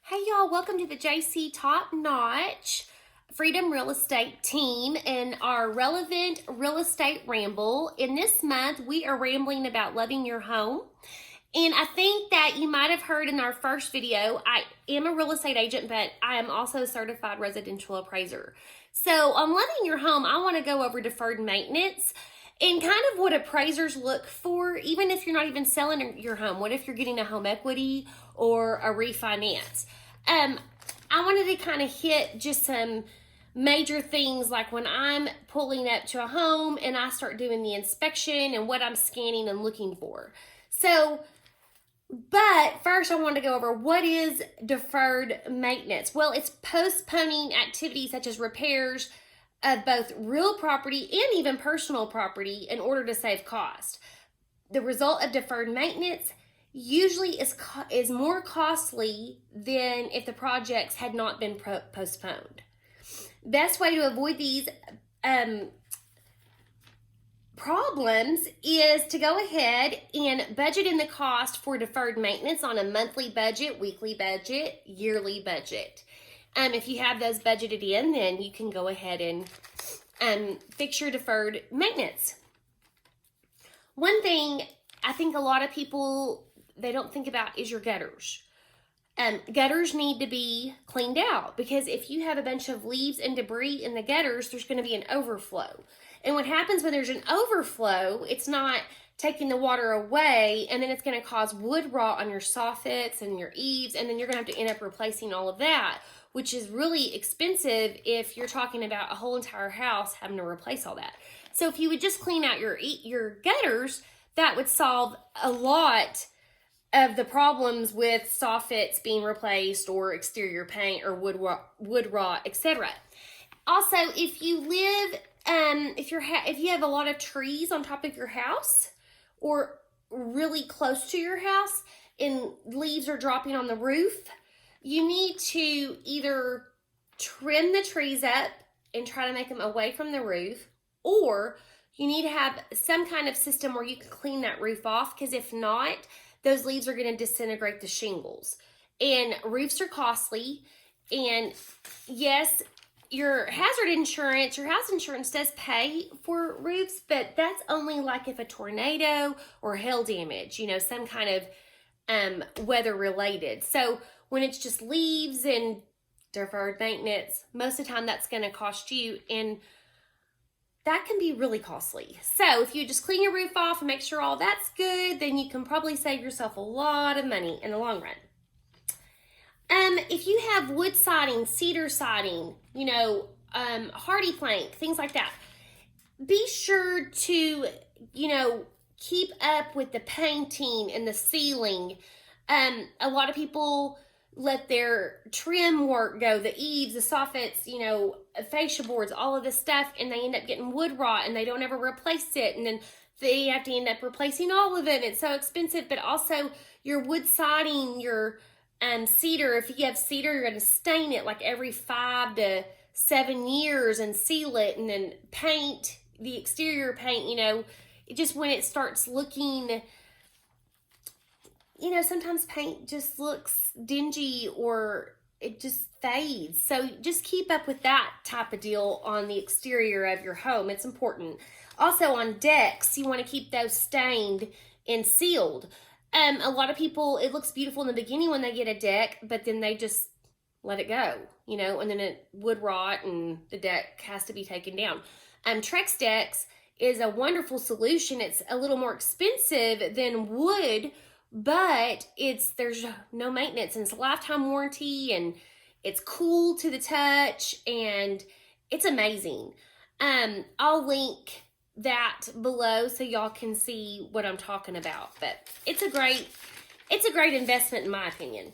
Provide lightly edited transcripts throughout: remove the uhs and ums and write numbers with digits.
Hey y'all, welcome to the JC Top Notch Freedom Real Estate team and our relevant real estate ramble. In this month, we are rambling about loving your home. And I think that you might have heard in our first video, I am a real estate agent, but I am also a certified residential appraiser. So on loving your home, I want to go over deferred maintenance and kind of what appraisers look for, even if you're not even selling your home. What if you're getting a home equity or a refinance? I wanted to kind of hit just some major things, like when I'm pulling up to a home and I start doing the inspection and what I'm scanning and looking for. But first I want to go over what is deferred maintenance. Well, it's postponing activities such as repairs of both real property and even personal property in order to save cost. The result of deferred maintenance usually is more costly than if the projects had not been postponed. Best way to avoid these problems is to go ahead and budget in the cost for deferred maintenance on a monthly budget, weekly budget, yearly budget. If you have those budgeted in, then you can go ahead and fix your deferred maintenance. One thing I think a lot of people, they don't think about is your gutters. Gutters need to be cleaned out, because if you have a bunch of leaves and debris in the gutters, there's going to be an overflow. And what happens when there's an overflow, it's not taking the water away, and then it's going to cause wood rot on your soffits and your eaves, and then you're going to have to end up replacing all of that, which is really expensive if you're talking about a whole entire house having to replace all that. So if you would just clean out your gutters, that would solve a lot of the problems with soffits being replaced or exterior paint or wood rot, etc. Also, if you live, if you have a lot of trees on top of your house or really close to your house and leaves are dropping on the roof, you need to either trim the trees up and try to make them away from the roof, or you need to have some kind of system where you can clean that roof off, because if not, those leaves are going to disintegrate the shingles. And roofs are costly. And yes, your hazard insurance, your house insurance does pay for roofs, but that's only like if a tornado or hail damage, some kind of weather related. So when it's just leaves and deferred maintenance, most of the time that's going to cost you, and that can be really costly. So if you just clean your roof off and make sure all that's good, then you can probably save yourself a lot of money in the long run. If you have wood siding, cedar siding, hardy plank, things like that, be sure to, keep up with the painting and the ceiling. A lot of people let their trim work go, the eaves, the soffits, fascia boards, all of this stuff, and they end up getting wood rot and they don't ever replace it, and then they have to end up replacing all of it. It's so expensive. But also your wood siding, your cedar, if you have cedar, you're going to stain it like every 5 to 7 years and seal it, and then paint the exterior paint, just when it starts looking, sometimes paint just looks dingy or it just fades. So just keep up with that type of deal on the exterior of your home. It's important. Also on decks, you want to keep those stained and sealed. A lot of people, it looks beautiful in the beginning when they get a deck, but then they just let it go, and then it wood rot and the deck has to be taken down. Trex decks is a wonderful solution. It's a little more expensive than wood, but there's no maintenance, and it's a lifetime warranty, and it's cool to the touch, and it's amazing. I'll link that below so y'all can see what I'm talking about, but it's a great investment in my opinion.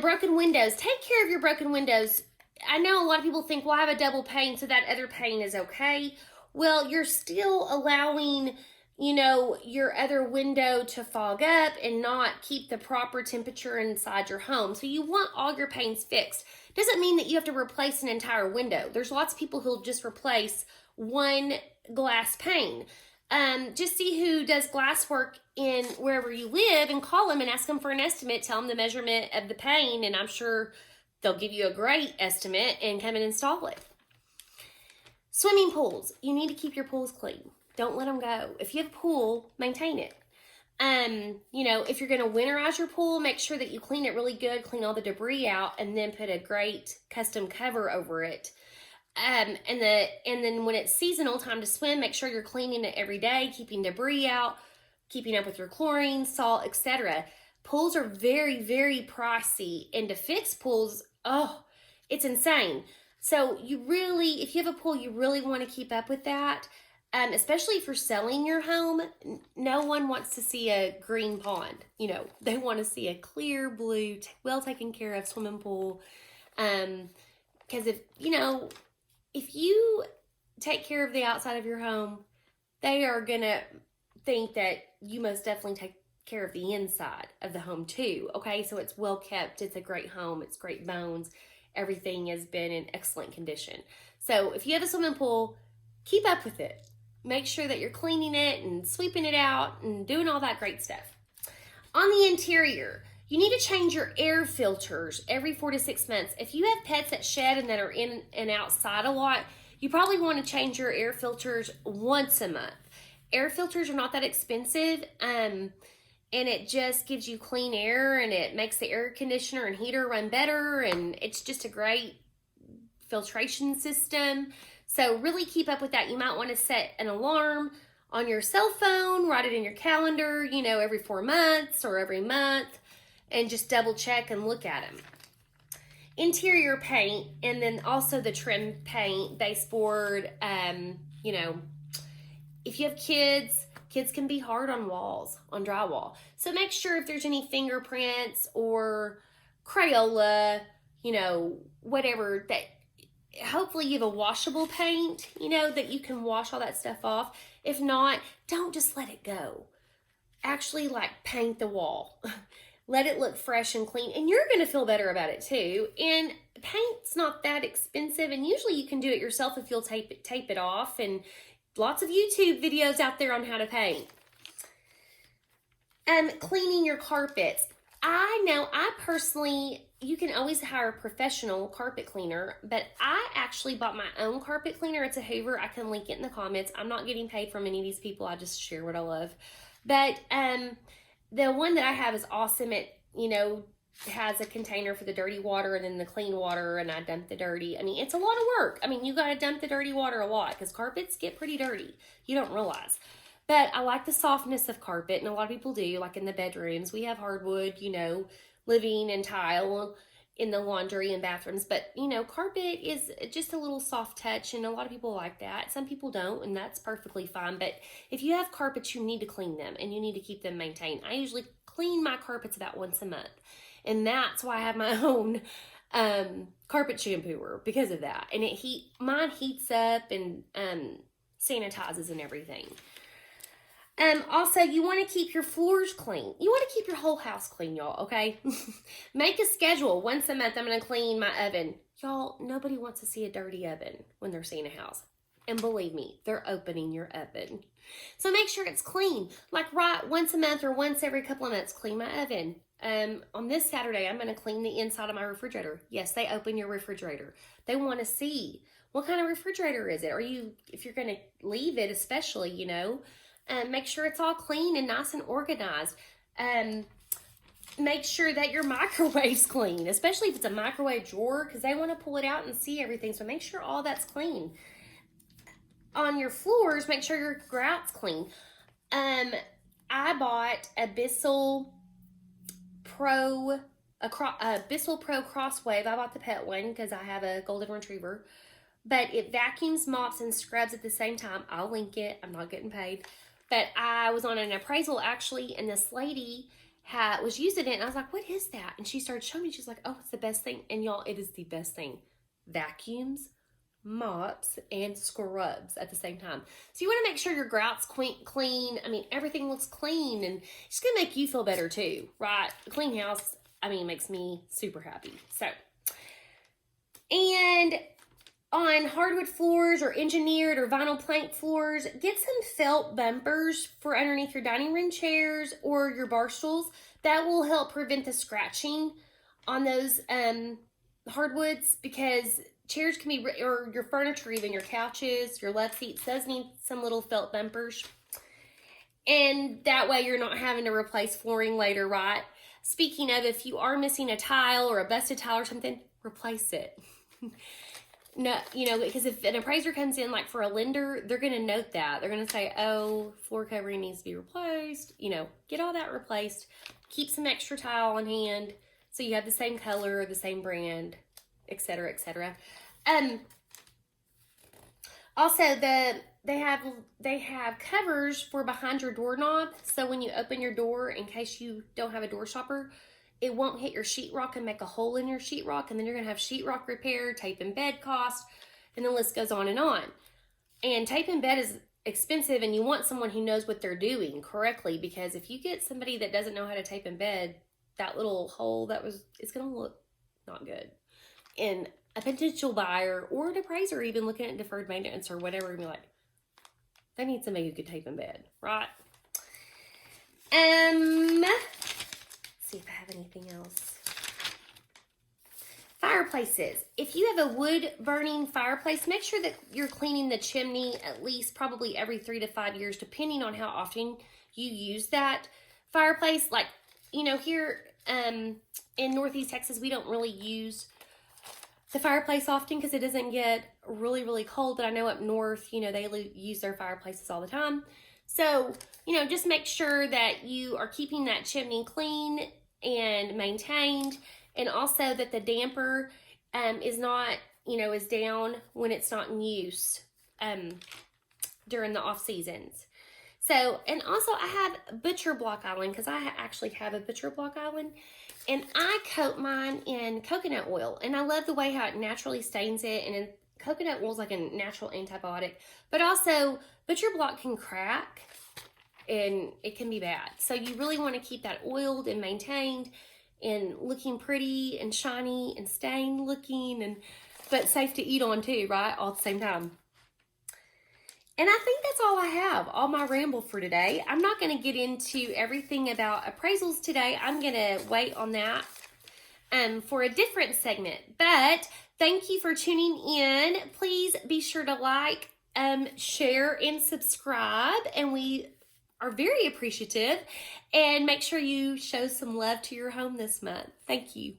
Broken windows. Take care of your broken windows. I know a lot of people think, well, I have a double pane, so that other pane is okay. Well, you're still allowing your other window to fog up and not keep the proper temperature inside your home. So you want all your panes fixed. Doesn't mean that you have to replace an entire window. There's lots of people who'll just replace one glass pane. Just see who does glasswork in wherever you live and call them and ask them for an estimate. Tell them the measurement of the pane, and I'm sure they'll give you a great estimate and come and install it. Swimming pools. You need to keep your pools clean. Don't let them go. If you have a pool, maintain it. You know, if you're going to winterize your pool, make sure that you clean it really good, clean all the debris out, and then put a great custom cover over it. And then when it's seasonal time to swim, make sure you're cleaning it every day, keeping debris out, keeping up with your chlorine, salt, etc. Pools are very, very pricey, and to fix pools, oh, it's insane. So you really, if you have a pool, you really want to keep up with that. Especially if you're selling your home, no one wants to see a green pond. You know, they want to see a clear blue, well taken care of swimming pool. Because if you take care of the outside of your home, they are going to think that you most definitely take care of the inside of the home too. Okay, so it's well kept. It's a great home. It's great bones. Everything has been in excellent condition. So if you have a swimming pool, keep up with it. Make sure that you're cleaning it and sweeping it out and doing all that great stuff. On the interior, you need to change your air filters every 4 to 6 months. If you have pets that shed and that are in and outside a lot, you probably want to change your air filters once a month. Air filters are not that expensive, and it just gives you clean air, and it makes the air conditioner and heater run better, and it's just a great filtration system. So really keep up with that. You might want to set an alarm on your cell phone, write it in your calendar, you know, every 4 months or every month, and just double check and look at them. Interior paint, and then also the trim paint, baseboard. You know, if you have kids can be hard on walls, on drywall. So make sure if there's any fingerprints or Crayola, you know, whatever, that hopefully you have a washable paint, you know, that you can wash all that stuff off. If not, don't just let it go. Actually, like, paint the wall. Let it look fresh and clean, and you're going to feel better about it too. And paint's not that expensive, and usually you can do it yourself if you'll tape it off, and lots of YouTube videos out there on how to paint. Cleaning your carpets. I know, I personally, you can always hire a professional carpet cleaner, but I actually bought my own carpet cleaner. It's a Hoover. I can link it in the comments. I'm not getting paid from any of these people. I just share what I love. But the one that I have is awesome. It, you know, has a container for the dirty water and then the clean water, and I dump the dirty. I mean, it's a lot of work. I mean, you got to dump the dirty water a lot because carpets get pretty dirty. You don't realize. But I like the softness of carpet, and a lot of people do, like in the bedrooms. We have hardwood, you know, living and tile in the laundry and bathrooms. But, you know, carpet is just a little soft touch, and a lot of people like that. Some people don't, and that's perfectly fine. But if you have carpets, you need to clean them, and you need to keep them maintained. I usually clean my carpets about once a month, and that's why I have my own carpet shampooer, because of that. And mine heats up and sanitizes and everything. Also, you want to keep your floors clean. You want to keep your whole house clean, y'all, okay? Make a schedule. Once a month, I'm going to clean my oven. Y'all, nobody wants to see a dirty oven when they're seeing a house. And believe me, they're opening your oven. So make sure it's clean. Like right once a month or once every couple of months, clean my oven. On this Saturday, I'm going to clean the inside of my refrigerator. Yes, they open your refrigerator. They want to see what kind of refrigerator is it. Or if you're going to leave it, especially, you know, make sure it's all clean and nice and organized. Make sure that your microwave's clean, especially if it's a microwave drawer, because they want to pull it out and see everything. So make sure all that's clean. On your floors, make sure your grout's clean. I bought a Bissell Pro Crosswave. I bought the pet one because I have a golden retriever. But it vacuums, mops, and scrubs at the same time. I'll link it. I'm not getting paid. But I was on an appraisal, actually, and this lady was using it, and I was like, what is that? And she started showing me. She's like, oh, it's the best thing. And y'all, it is the best thing. Vacuums, mops, and scrubs at the same time. So you want to make sure your grout's clean. I mean, everything looks clean, and it's going to make you feel better too, right? A clean house, I mean, makes me super happy. So, and on hardwood floors or engineered or vinyl plank floors, get some felt bumpers for underneath your dining room chairs or your bar stools. That will help prevent the scratching on those hardwoods, because chairs can be, or your furniture, even your couches, your love seats, those need some little felt bumpers. And that way you're not having to replace flooring later, right? Speaking of, if you are missing a tile or a busted tile or something, replace it. No, you know, because if an appraiser comes in like for a lender, they're going to note that. They're going to say, oh, floor covering needs to be replaced. You know, get all that replaced. Keep some extra tile on hand so you have the same color, the same brand, etc., etc. Also, they have covers for behind your doorknob, so when you open your door, in case you don't have a door stopper, it won't hit your sheetrock and make a hole in your sheetrock, and then you're going to have sheetrock repair, tape and bed cost, and the list goes on. And tape and bed is expensive, and you want someone who knows what they're doing correctly, because if you get somebody that doesn't know how to tape and bed, that little hole it's going to look not good. And a potential buyer or an appraiser even looking at deferred maintenance or whatever, and be like, they need somebody who could tape in bed, right? See if I have anything else. Fireplaces. If you have a wood burning fireplace, make sure that you're cleaning the chimney at least probably every 3 to 5 years, depending on how often you use that fireplace. Like, you know, here in Northeast Texas, we don't really use the fireplace often because it doesn't get really, really cold. But I know up north, you know, they use their fireplaces all the time. So, you know, just make sure that you are keeping that chimney clean and maintained, and also that the damper is not, you know, is down when it's not in use during the off seasons. So, and also I have butcher block island, because I actually have a butcher block island, and I coat mine in coconut oil, and I love the way how it naturally stains it. And coconut oil is like a natural antibiotic, but also butcher block can crack and it can be bad. So you really want to keep that oiled and maintained and looking pretty and shiny and stained looking, but safe to eat on too, right? All at the same time. And I think that's all I have, all my ramble for today. I'm not going to get into everything about appraisals today. I'm going to wait on that for a different segment. But thank you for tuning in. Please be sure to like, share, and subscribe. And we are very appreciative. And make sure you show some love to your home this month. Thank you.